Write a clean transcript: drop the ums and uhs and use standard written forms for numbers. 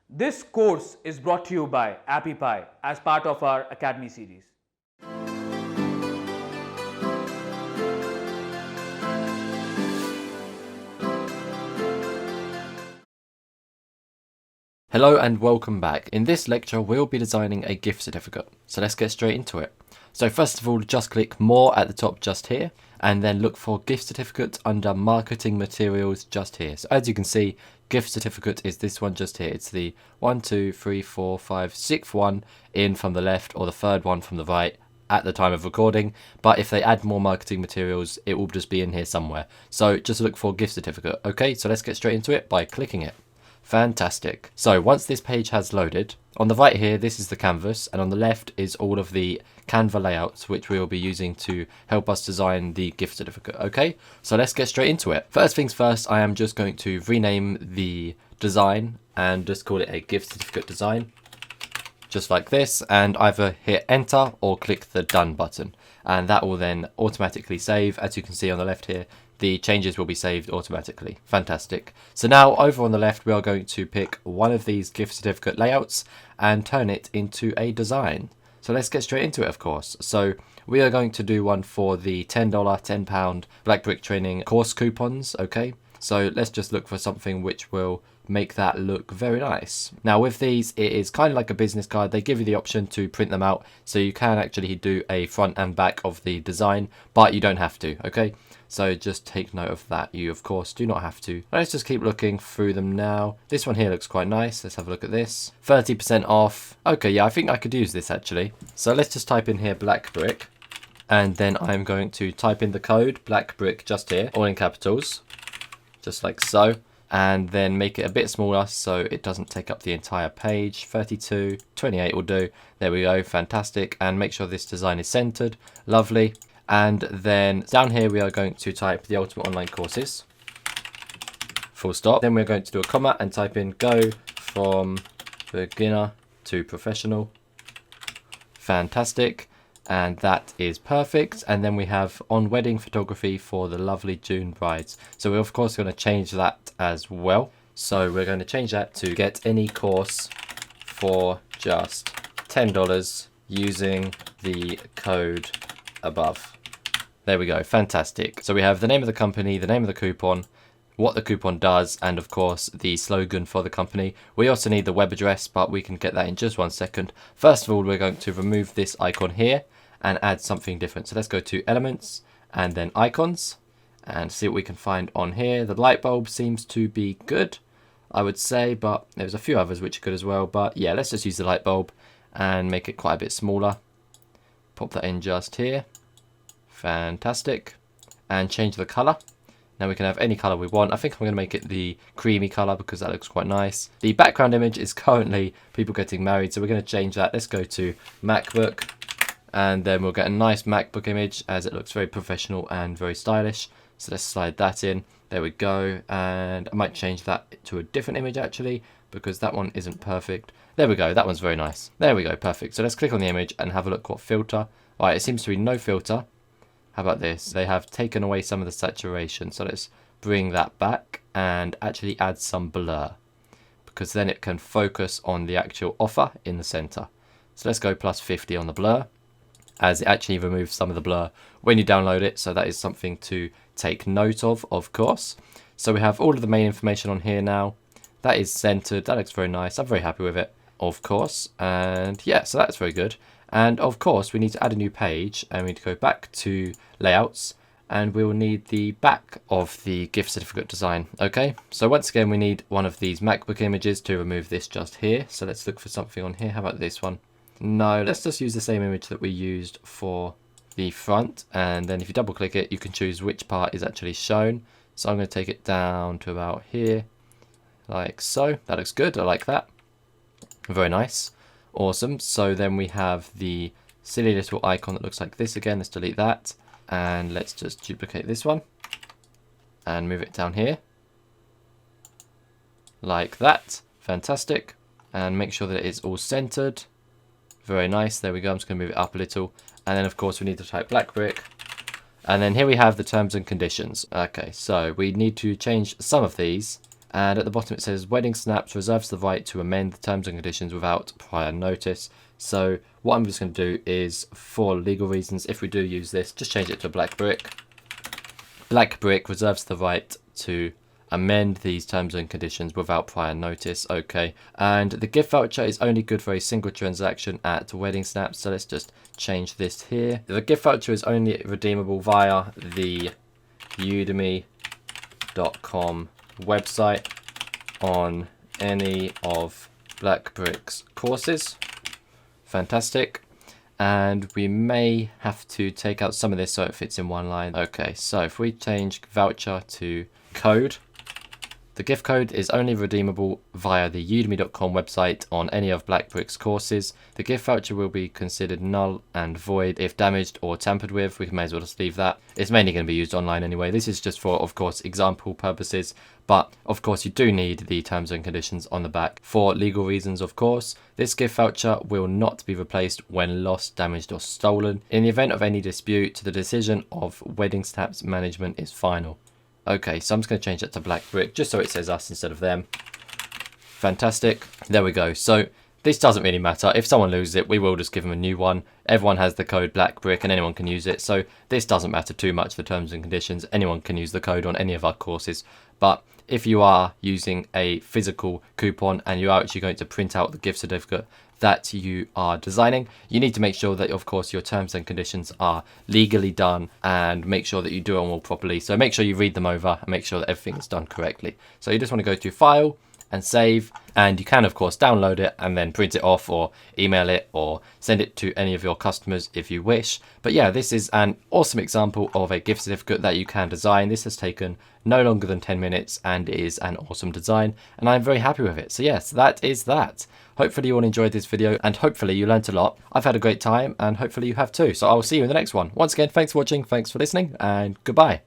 This course is brought to you by AppyPie as part of our Academy series. Hello and welcome back. In this lecture we'll be designing a gift certificate. So let's get straight into it. So first of all, just click more at the top just here and then look for gift certificate under marketing materials just here. So as you can see, gift certificate is this one just here. It's the 1, 2, 3, 4, 5, 6th one in from the left or the third one from the right at the time of recording, but if they add more marketing materials it will just be in here somewhere. So just look for gift certificate. Okay, so let's get straight into it by clicking it. Fantastic. So once this page has loaded, on the right here, this is the canvas, and on the left is all of the Canva layouts, which we will be using to help us design the gift certificate. Okay, so let's get straight into it. First things first, I am just going to rename the design and just call it a gift certificate design, just like this, and either hit enter or click the done button, and that will then automatically save. As you can see on the left here, the changes will be saved automatically. Fantastic. So now over on the left we are going to pick one of these gift certificate layouts and turn it into a design. So let's get straight into it, of course. So we are going to do one for the $10, £10 Black Brick Training course coupons. Okay, so let's just look for something which will make that look very nice. Now with these, it is kind of like a business card. They give you the option to print them out, so you can actually do a front and back of the design, but you don't have to. Okay, so just take note of that. You of course do not have to. Let's just keep looking through them now. This one here looks quite nice. Let's have a look at this. 30% off. Okay, yeah, I think I could use this actually. So let's just type in here Black Brick, and then I'm going to type in the code Black Brick just here, all in capitals, just like so, and then make it a bit smaller so it doesn't take up the entire page. 32, 28 will do. There we go, fantastic. And make sure this design is centered. Lovely. And then down here we are going to type the Ultimate Online Courses, full stop. Then we're going to do a comma and type in go from beginner to professional. Fantastic. And that is perfect. And then we have on wedding photography for the lovely June brides. So we're of course going to change that as well. So we're going to change that to get any course for just $10 using the code above. There we go, fantastic. So we have the name of the company, the name of the coupon, what the coupon does, and of course the slogan for the company. We also need the web address, but we can get that in just 1 second. First of all, we're going to remove this icon here and add something different. So let's go to elements and then icons and see what we can find on here. The light bulb seems to be good, I would say, but there's a few others which are good as well. But yeah, let's just use the light bulb and make it quite a bit smaller. Pop that in just here. Fantastic. And change the color. Now we can have any color we want. I think I'm going to make it the creamy color because that looks quite nice. The background image is currently people getting married, so we're going to change that. Let's go to MacBook, and then we'll get a nice MacBook image as it looks very professional and very stylish. So let's slide that in. There we go. And I might change that to a different image actually, because that one isn't perfect. There we go. That one's very nice. There we go. Perfect. So let's click on the image and have a look what filter. All right, it seems to be no filter. How about this? They have taken away some of the saturation. So let's bring that back and actually add some blur, because then it can focus on the actual offer in the center. So let's go plus 50 on the blur, as it actually removes some of the blur when you download it. So that is something to take note of course. So we have all of the main information on here now. That is centered. That looks very nice. I'm very happy with it, of course. And yeah, so that's very good. And of course, we need to add a new page, and we need to go back to layouts, and we will need the back of the gift certificate design. Okay, so once again, we need one of these MacBook images to remove this just here. So let's look for something on here. How about this one? No, let's just use the same image that we used for the front. And then if you double click it, you can choose which part is actually shown. So I'm going to take it down to about here, like so. That looks good. I like that. Very nice. Awesome. So then we have the silly little icon that looks like this again. Let's delete that. And let's just duplicate this one and move it down here. Like that. Fantastic. And make sure that it is all centered. Very nice. There we go. I'm just going to move it up a little. And then of course we need to type Black Brick. And then here we have the terms and conditions. Okay, so we need to change some of these And at the bottom it says Wedding Snaps reserves the right to amend the terms and conditions without prior notice. So what I'm just going to do is, for legal reasons, if we do use this, just change it to Black Brick. Black Brick reserves the right to amend these terms and conditions without prior notice. Okay, and the gift voucher is only good for a single transaction at Wedding Snaps, so let's just change this here. The gift voucher is only redeemable via the udemy.com website on any of Black Brick's courses. Fantastic. And we may have to take out some of this so it fits in one line. Okay, so if we change voucher to code, the gift code is only redeemable via the udemy.com website on any of Black Brick's courses. The gift voucher will be considered null and void if damaged or tampered with. We may as well just leave that. It's mainly going to be used online anyway. This is just for, of course, example purposes. But, of course, you do need the terms and conditions on the back for legal reasons, of course. This gift voucher will not be replaced when lost, damaged or stolen. In the event of any dispute, the decision of Wedding Snaps management is final. Okay, so I'm just going to change that to Black Brick, just so it says us instead of them. Fantastic. There we go. So this doesn't really matter. If someone loses it, we will just give them a new one. Everyone has the code Black Brick and anyone can use it. So this doesn't matter too much, the terms and conditions. Anyone can use the code on any of our courses. But if you are using a physical coupon and you are actually going to print out the gift certificate that you are designing, you need to make sure that, of course, your terms and conditions are legally done and make sure that you do them all properly. So make sure you read them over and make sure that everything is done correctly. So you just want to go to File and Save, and you can, of course, download it and then print it off or email it or send it to any of your customers if you wish. But yeah, this is an awesome example of a gift certificate that you can design. This has taken no longer than 10 minutes and is an awesome design, and I'm very happy with it. So yes, that is that. Hopefully you all enjoyed this video and hopefully you learnt a lot. I've had a great time and hopefully you have too. So I will see you in the next one. Once again, thanks for watching, thanks for listening, and goodbye.